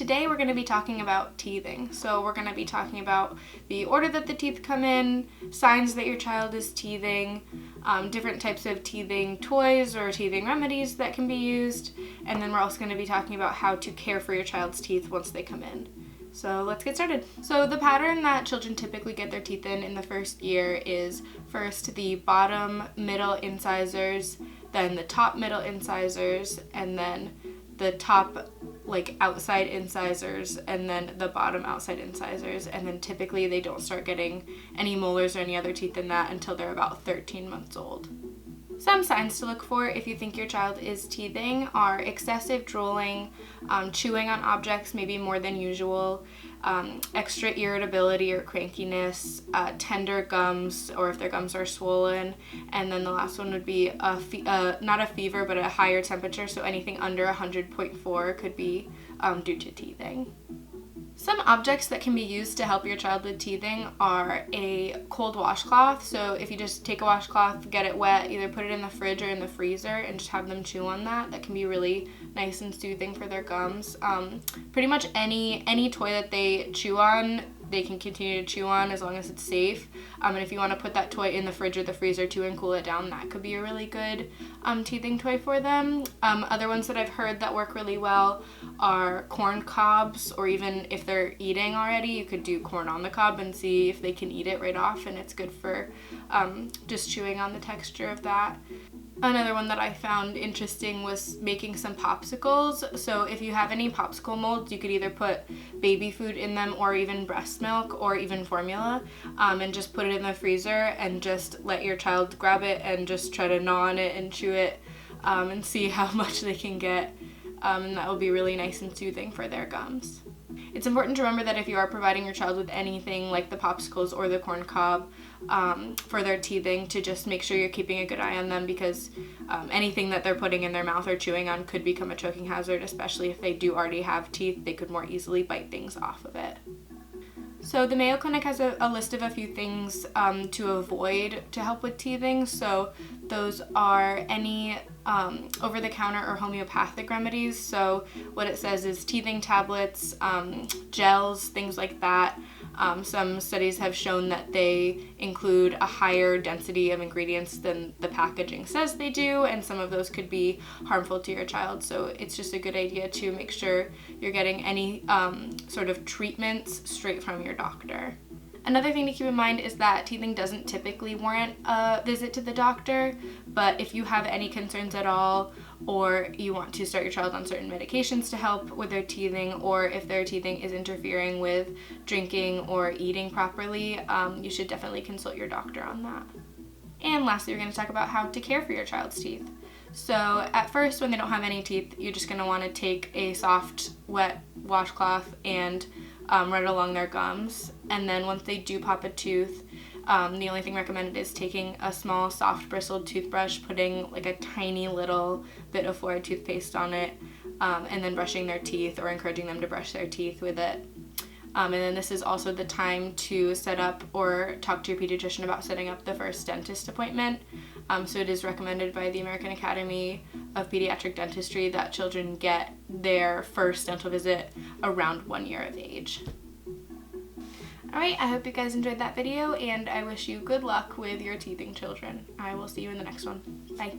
today we're going to be talking about teething. So we're going to be talking about the order that the teeth come in, signs that your child is teething, different types of teething toys or teething remedies that can be used, and then we're also going to be talking about how to care for your child's teeth once they come in. So let's get started. So the pattern that children typically get their teeth in the first year is first the bottom middle incisors, then the top middle incisors, and then the top outside incisors, and then the bottom outside incisors, and then typically they don't start getting any molars or any other teeth in that until they're about 13 months old. Some signs to look for if you think your child is teething are excessive drooling, chewing on objects maybe more than usual, extra irritability or crankiness, tender gums or if their gums are swollen, and then the last one would be not a fever but a higher temperature, so anything under 100.4 could be due to teething. Some objects that can be used to help your child with teething are a cold washcloth. So if you just take a washcloth, get it wet, either put it in the fridge or in the freezer and just have them chew on that. That can be really nice and soothing for their gums. Pretty much any toy that they chew on, they can continue to chew on as long as it's safe. And if you want to put that toy in the fridge or the freezer too and cool it down, that could be a really good teething toy for them. Other ones that I've heard that work really well are corn cobs, or even if they're eating already, you could do corn on the cob and see if they can eat it right off, and it's good for just chewing on the texture of that. Another one that I found interesting was making some popsicles. So if you have any popsicle molds, you could either put baby food in them or even breast milk or even formula, and just put it in the freezer and just let your child grab it and just try to gnaw on it and chew it and see how much they can get, and that will be really nice and soothing for their gums. It's important to remember that if you are providing your child with anything like the popsicles or the corn cob for their teething, to just make sure you're keeping a good eye on them, because anything that they're putting in their mouth or chewing on could become a choking hazard, especially if they do already have teeth. They could more easily bite things off of it. So the Mayo Clinic has a list of a few things to avoid to help with teething. So those are any over-the-counter or homeopathic remedies. So what it says is teething tablets, gels, things like that. Some studies have shown that they include a higher density of ingredients than the packaging says they do, and some of those could be harmful to your child. So it's just a good idea to make sure you're getting any sort of treatments straight from your doctor. Another thing to keep in mind is that teething doesn't typically warrant a visit to the doctor, but if you have any concerns at all, or you want to start your child on certain medications to help with their teething, or if their teething is interfering with drinking or eating properly, you should definitely consult your doctor on that. And lastly, we're going to talk about how to care for your child's teeth. So at first, when they don't have any teeth, you're just going to want to take a soft, wet washcloth and run it along their gums. And then once they do pop a tooth, the only thing recommended is taking a small, soft, bristled toothbrush, putting a tiny little bit of fluoride toothpaste on it, and then brushing their teeth or encouraging them to brush their teeth with it. And then this is also the time to set up or talk to your pediatrician about setting up the first dentist appointment. So it is recommended by the American Academy of Pediatric Dentistry that children get their first dental visit around 1 year of age. Alright, I hope you guys enjoyed that video, and I wish you good luck with your teething children. I will see you in the next one. Bye.